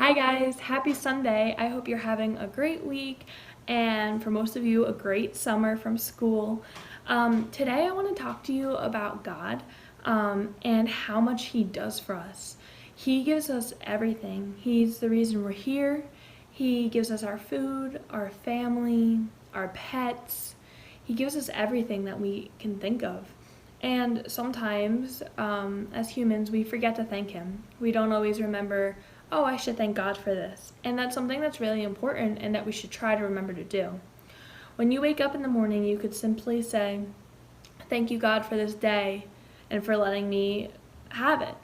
Hi guys, happy Sunday. I hope you're having a great week and for most of you a great summer from school. Today I want to talk to you about God and how much He does for us. He gives us everything. He's the reason we're here. He gives us our food, our family, our pets. He gives us everything that we can think of. And sometimes, as humans, we forget to thank Him. We don't always remember, oh, I should thank God for this. And that's something that's really important and that we should try to remember to do. When you wake up in the morning, you could simply say, thank you, God, for this day and for letting me have it.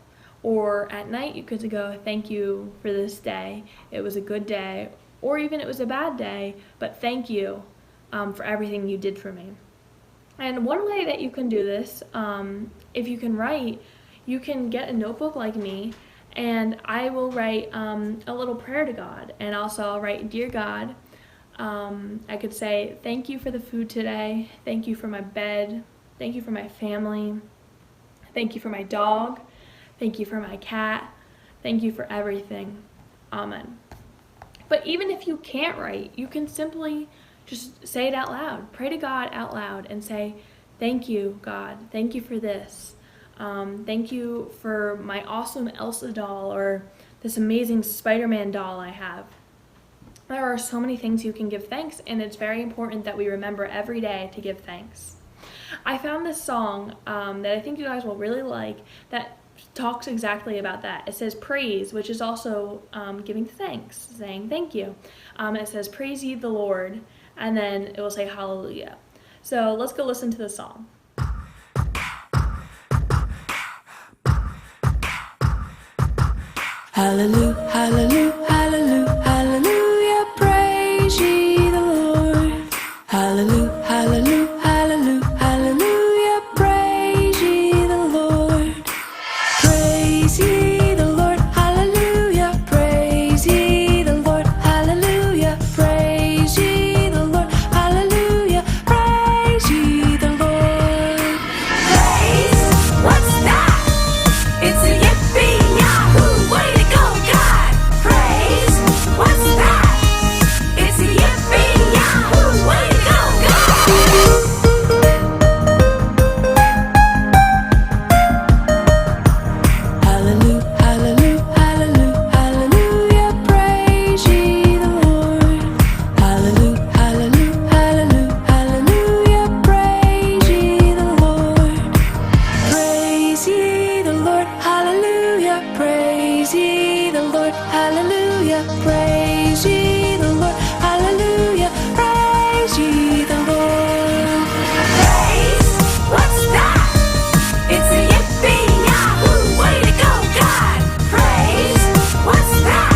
Or at night, you could go, thank you for this day. It was a good day. Or even it was a bad day, but thank you for everything you did for me. And one way that you can do this, if you can write, you can get a notebook like me, and I will write a little prayer to God. And also I'll write, Dear God, I could say, thank you for the food today, thank you for my bed, thank you for my family, thank you for my dog, thank you for my cat, thank you for everything. Amen. But even if you can't write, you can simply just say it out loud. Pray to God out loud and say, thank you, God. Thank you for this. Thank you for my awesome Elsa doll or this amazing Spider-Man doll I have. There are so many things you can give thanks, and it's very important that we remember every day to give thanks. I found this song that I think you guys will really like that talks exactly about that. It says praise, which is also giving thanks, saying thank you. It says praise ye the Lord, and then it will say hallelujah. So let's go listen to the song. Hallelujah, hallelujah, hallelujah, hallelujah, praise ye the Lord. Hallelujah, hallelujah, hallelujah, hallelujah, praise ye the Lord. Praise ye the Lord, hallelujah, praise ye the Lord, hallelujah, praise ye the Lord, hallelujah, praise ye the Lord. Praise, what's that? It's a yippee yahoo! Way to go, God! Praise! What's that? It's a yippee yahoo! Way to go, God! Hallelujah, hallelujah, hallelujah, hallelujah, praise ye the Lord. Hallelujah, hallelujah, hallelujah, hallelujah, praise ye the Lord. Praise ye the Lord, hallelujah, praise ye the Lord, hallelujah, praise ye the Lord, hallelujah, praise ye the Lord. Praise, what's that? It's a yippee yahoo! Way to go, God! Praise, what's that?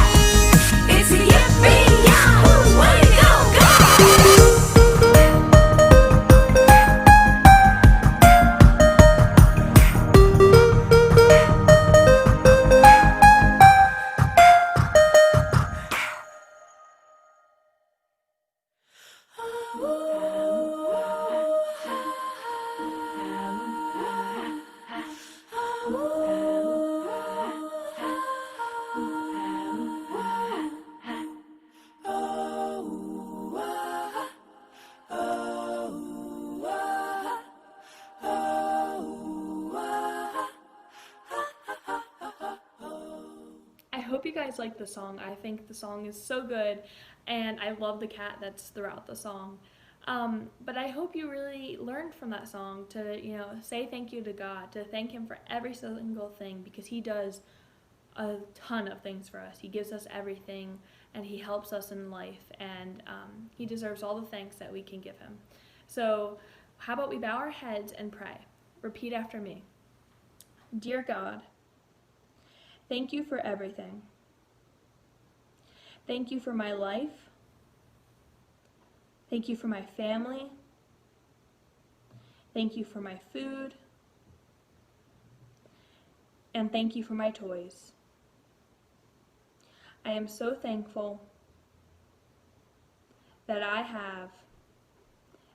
It's a yippee yahoo! Way to go, God! I hope you guys like the song. I think the song is so good, and I love the cat that's throughout the song. But I hope you really learned from that song to, say thank you to God, to thank Him for every single thing, because He does a ton of things for us. He gives us everything, and He helps us in life, and He deserves all the thanks that we can give Him. So how about we bow our heads and pray? Repeat after me. Dear God, thank you for everything. Thank you for my life. Thank you for my family. Thank you for my food. And thank you for my toys. I am so thankful that I have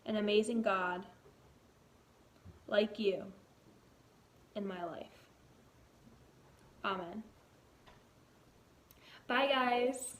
an amazing God like you in my life. Amen. Bye, guys.